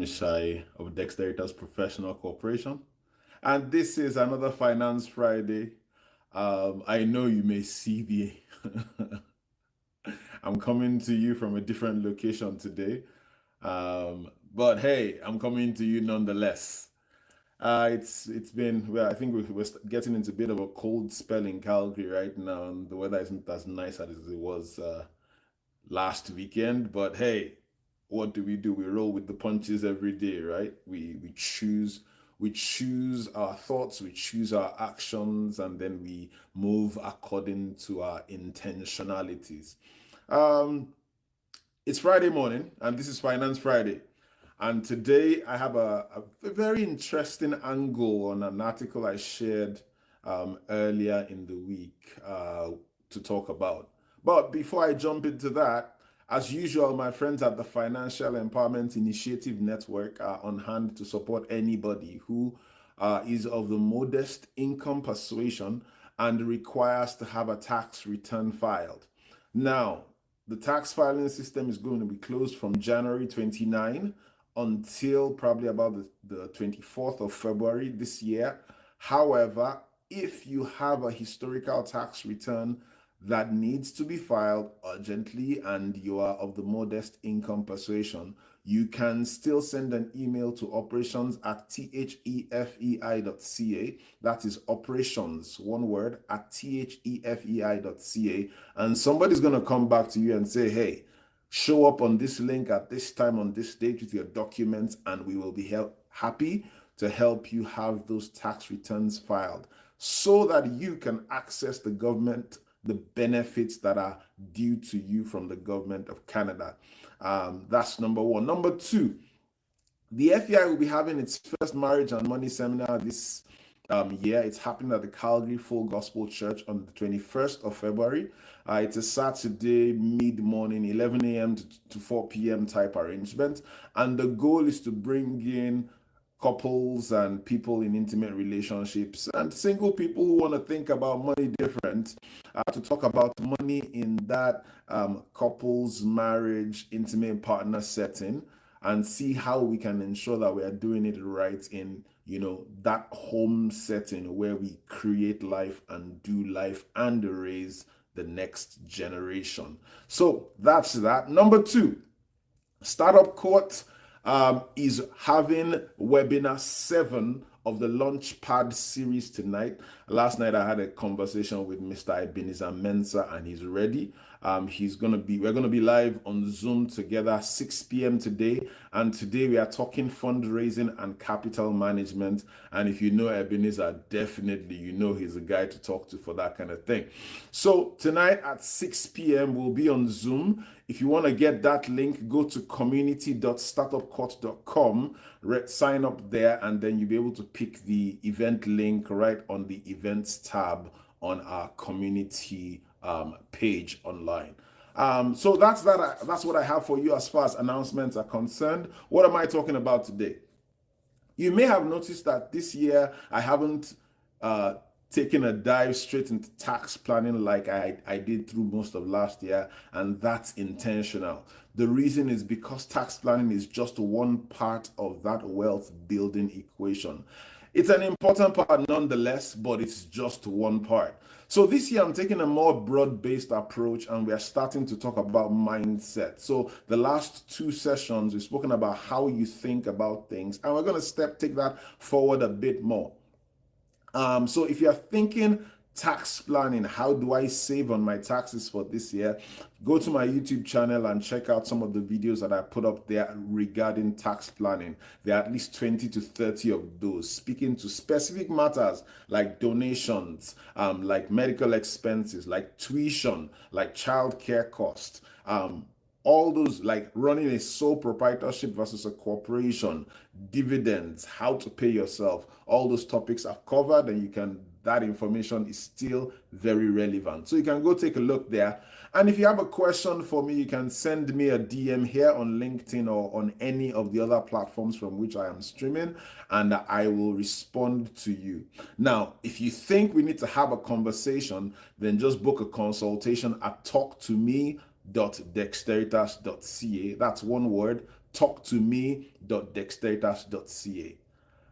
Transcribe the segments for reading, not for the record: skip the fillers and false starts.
Ayodele-Bamisaiye of Dexteritas Professional Corporation. And this is another Finance Friday. I know you may see the I'm coming to you from a different location today. But hey, I'm coming to you nonetheless. It's been, well, I think we're getting into a bit of a cold spell in Calgary right now, and the weather isn't as nice as it was last weekend. But hey, what do? We roll with the punches every day, right? We choose our thoughts, we choose our actions, and then we move according to our intentionalities. Um, it's Friday morning, and this is Finance Friday. And today I have a very interesting angle on an article I shared earlier in the week to talk about. But before I jump into that, as usual, my friends at the Financial Empowerment Initiative Network are on hand to support anybody who is of the modest income persuasion and requires to have a tax return filed. Now, the tax filing system is going to be closed from January 29 until probably about the 24th of February this year. However, if you have a historical tax return that needs to be filed urgently and you are of the modest income persuasion, you can still send an email to operations@thefei.ca. That is operations, one word, at thefei.ca. And somebody's going to come back to you and say, hey, show up on this link at this time on this date with your documents, and we will be happy to help you have those tax returns filed so that you can access the government, the benefits that are due to you from the government of Canada. That's number one. Number two, the FEI will be having its first marriage and money seminar this year. It's happening at the Calgary Full Gospel Church on the 21st of February. It's a Saturday mid-morning, 11 a.m. to 4 p.m. type arrangement. And the goal is to bring in couples and people in intimate relationships and single people who want to think about money different, to talk about money in that couples, marriage, intimate partner setting, and see how we can ensure that we are doing it right in, that home setting where we create life and do life and raise the next generation. So that's that. Number two, Startup Court is having webinar 7 of the Launchpad series tonight. Last night I had a conversation with Mr. Ebenezer Mensah, and he's ready. We're gonna be live on Zoom together 6 p.m. today. And today we are talking fundraising and capital management. And if you know Ebenezer, definitely he's a guy to talk to for that kind of thing. So tonight at 6 p.m. we'll be on Zoom. If you want to get that link, go to community.startupcourt.com, sign up there, and then you'll be able to pick the event link right on the events tab on our community page online. So that's what I have for you as far as announcements are concerned. What am I talking about today? You may have noticed that this year I haven't taken a dive straight into tax planning like I did through most of last year, and that's intentional. The reason is because tax planning is just one part of that wealth building equation. It's an important part nonetheless, but it's just one part. So this year I'm taking a more broad-based approach, and we are starting to talk about mindset. So the last 2 sessions we've spoken about how you think about things, and we're going to take that forward a bit more. So if you're thinking tax planning, how do I save on my taxes for this year? Go to my YouTube channel and check out some of the videos that I put up there regarding tax planning. There are at least 20 to 30 of those speaking to specific matters like donations, like medical expenses, like tuition, like childcare costs, all those, like running a sole proprietorship versus a corporation, dividends, how to pay yourself, all those topics are covered, and that information is still very relevant. So you can go take a look there. And if you have a question for me, you can send me a DM here on LinkedIn or on any of the other platforms from which I am streaming, and I will respond to you. Now, if you think we need to have a conversation, then just book a consultation at talktome.dexteritas.ca. That's one word, talktome.dexteritas.ca.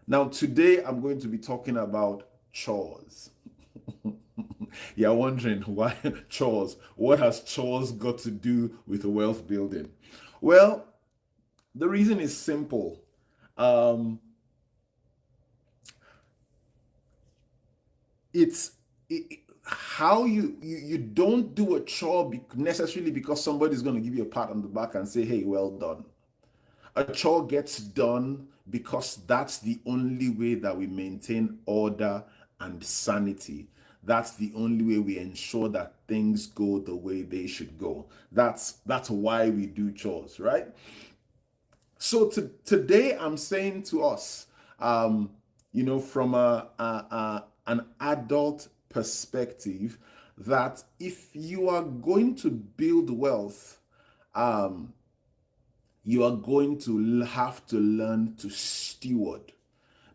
Now, today I'm going to be talking about chores. You're wondering why chores? What has chores got to do with wealth building? Well, the reason is simple. It's how you don't do a chore necessarily because somebody's going to give you a pat on the back and say, hey, well done. A chore gets done because that's the only way that we maintain order and sanity. That's the only way we ensure that things go the way they should go. That's why we do chores, right? So today I'm saying to us, from an adult perspective, that if you are going to build wealth, you are going to have to learn to steward,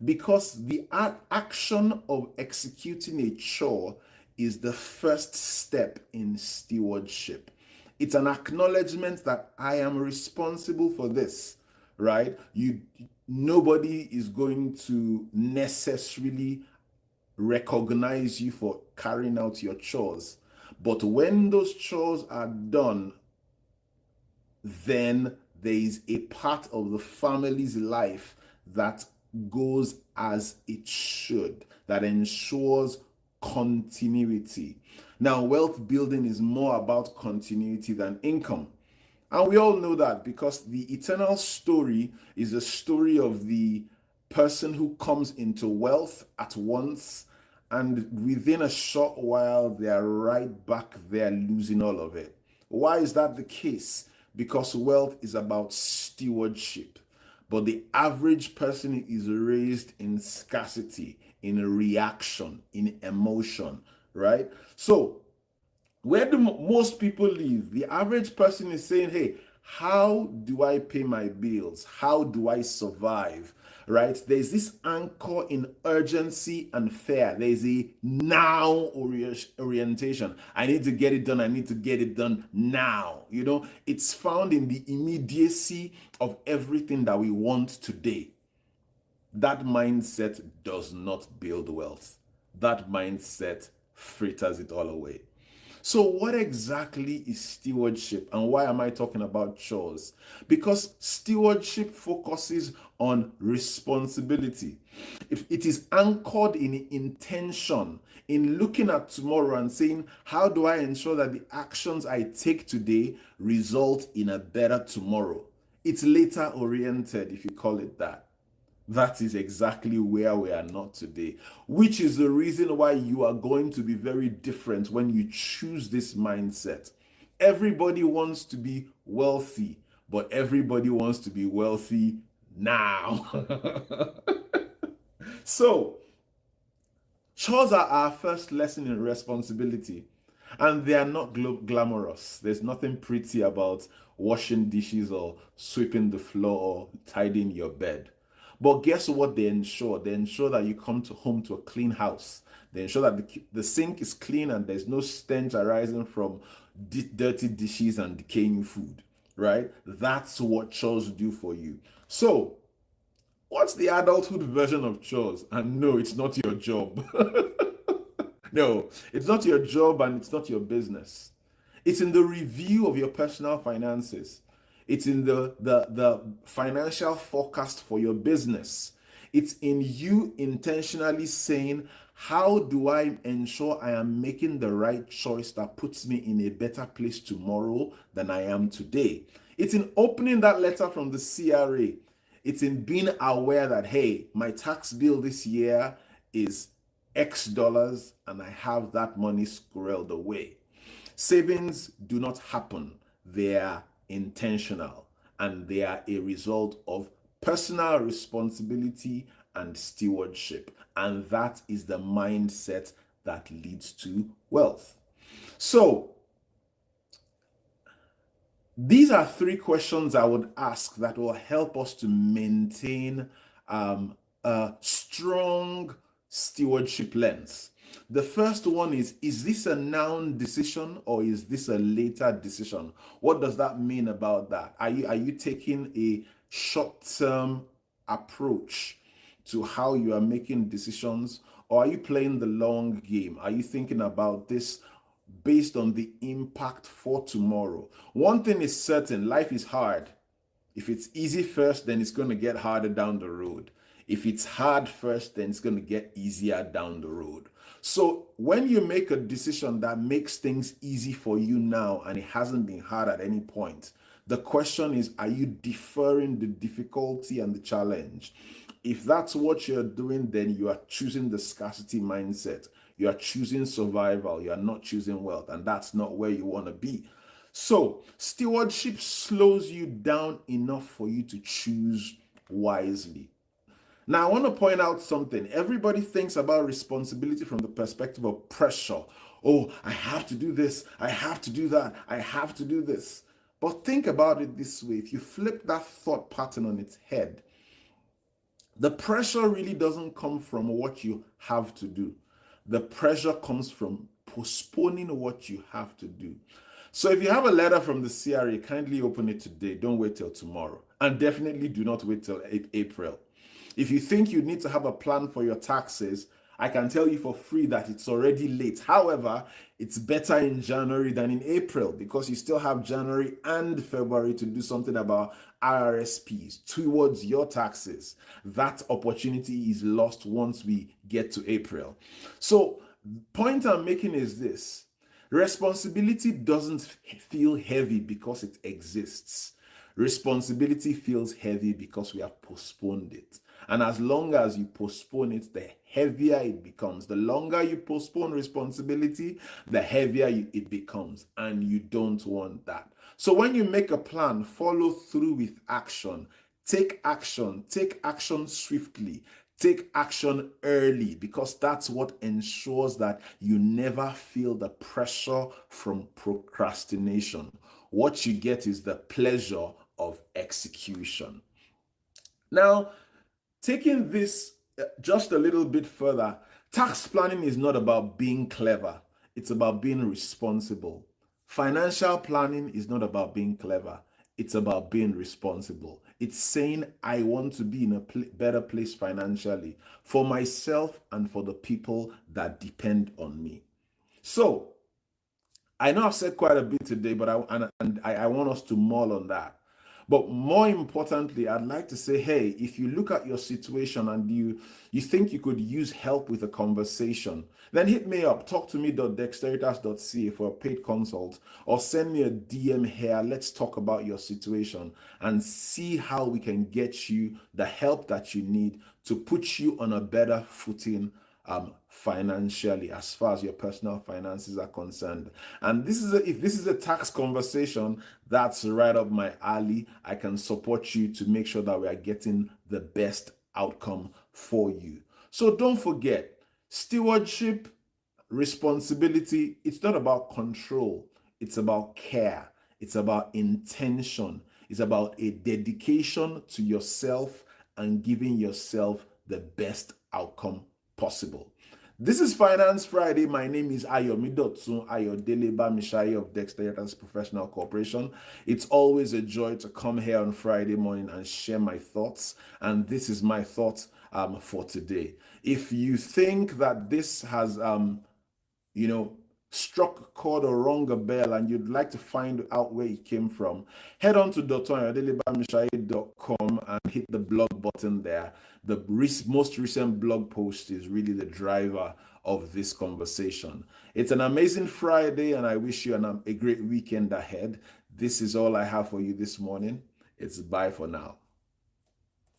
because the action of executing a chore is the first step in stewardship. It's an acknowledgement that I am responsible for this, right? Nobody is going to necessarily recognize you for carrying out your chores. But when those chores are done, then there is a part of the family's life that goes as it should, that ensures continuity. Now, wealth building is more about continuity than income. And we all know that because the eternal story is a story of the person who comes into wealth at once, and within a short while, they are right back there losing all of it. Why is that the case? Because wealth is about stewardship. But the average person is raised in scarcity, in a reaction, in emotion, right? So where do most people live? The average person is saying, hey, how do I pay my bills? How do I survive? Right? There's this anchor in urgency and fear. There's a now orientation. I need to get it done. I need to get it done now. It's found in the immediacy of everything that we want today. That mindset does not build wealth. That mindset fritters it all away. So what exactly is stewardship, and why am I talking about chores? Because stewardship focuses on responsibility. It is anchored in intention, in looking at tomorrow and saying, how do I ensure that the actions I take today result in a better tomorrow? It's later oriented, if you call it that. That is exactly where we are not today, which is the reason why you are going to be very different when you choose this mindset. Everybody wants to be wealthy, but everybody wants to be wealthy now. So, chores are our first lesson in responsibility, and they are not glamorous. There's nothing pretty about washing dishes or sweeping the floor or tidying your bed. But guess what they ensure? They ensure that you come home to a clean house. They ensure that the sink is clean and there's no stench arising from dirty dishes and decaying food, right? That's what chores do for you. So, what's the adulthood version of chores? And no, it's not your job. No, it's not your job and it's not your business. It's in the review of your personal finances. It's in the financial forecast for your business. It's in you intentionally saying, how do I ensure I am making the right choice that puts me in a better place tomorrow than I am today? It's in opening that letter from the CRA. It's in being aware that, hey, my tax bill this year is X dollars and I have that money squirreled away. Savings do not happen. They are intentional, and they are a result of personal responsibility and stewardship. And that is the mindset that leads to wealth. So, these are 3 questions I would ask that will help us to maintain a strong stewardship lens. The first one is this a now decision or is this a later decision? What does that mean about that? Are you taking a short-term approach to how you are making decisions, or are you playing the long game? Are you thinking about this based on the impact for tomorrow? One thing is certain, life is hard. If it's easy first, then it's going to get harder down the road. If it's hard first, then it's going to get easier down the road. So when you make a decision that makes things easy for you now and it hasn't been hard at any point, the question is, are you deferring the difficulty and the challenge? If that's what you're doing, then you are choosing the scarcity mindset. You are choosing survival. You are not choosing wealth, and that's not where you want to be. So stewardship slows you down enough for you to choose wisely. Now, I want to point out something. Everybody thinks about responsibility from the perspective of pressure. Oh, I have to do this. I have to do that. I have to do this. But think about it this way. If you flip that thought pattern on its head, the pressure really doesn't come from what you have to do. The pressure comes from postponing what you have to do. So if you have a letter from the CRA, kindly open it today. Don't wait till tomorrow. And definitely do not wait till April. If you think you need to have a plan for your taxes, I can tell you for free that it's already late. However, it's better in January than in April because you still have January and February to do something about RRSPs towards your taxes. That opportunity is lost once we get to April. So, point I'm making is this. Responsibility doesn't feel heavy because it exists. Responsibility feels heavy because we have postponed it. And as long as you postpone it, the heavier it becomes. The longer you postpone responsibility, the heavier it becomes. And you don't want that. So when you make a plan, follow through with action. Take action. Take action swiftly. Take action early, because that's what ensures that you never feel the pressure from procrastination. What you get is the pleasure of execution. Now, taking this just a little bit further, tax planning is not about being clever. It's about being responsible. Financial planning is not about being clever. It's about being responsible. It's saying, I want to be in a better place financially for myself and for the people that depend on me. So, I know I've said quite a bit today, but I want us to mull on that. But more importantly, I'd like to say, hey, if you look at your situation and you think you could use help with a conversation, then hit me up, talktome.dexteritas.ca for a paid consult, or send me a DM here. Let's talk about your situation and see how we can get you the help that you need to put you on a better footing financially, as far as your personal finances are concerned. And if this is a tax conversation, that's right up my alley. I can support you to make sure that we are getting the best outcome for you. So don't forget, stewardship, responsibility, it's not about control. It's about care. It's about intention. It's about a dedication to yourself and giving yourself the best outcome possible. This is Finance Friday. My name is Ayodele-Bamisaiye of Dexteritas Professional Corporation. It's always a joy to come here on Friday morning and share my thoughts. And this is my thoughts for today. If you think that this has, struck a chord or rung a bell and you'd like to find out where it came from, head on to Ayodele-Bamisaiye.com and hit the blog button there. The most recent blog post is really the driver of this conversation. It's an amazing Friday, and I wish you a great weekend ahead. This is all I have for you this morning. It's bye for now.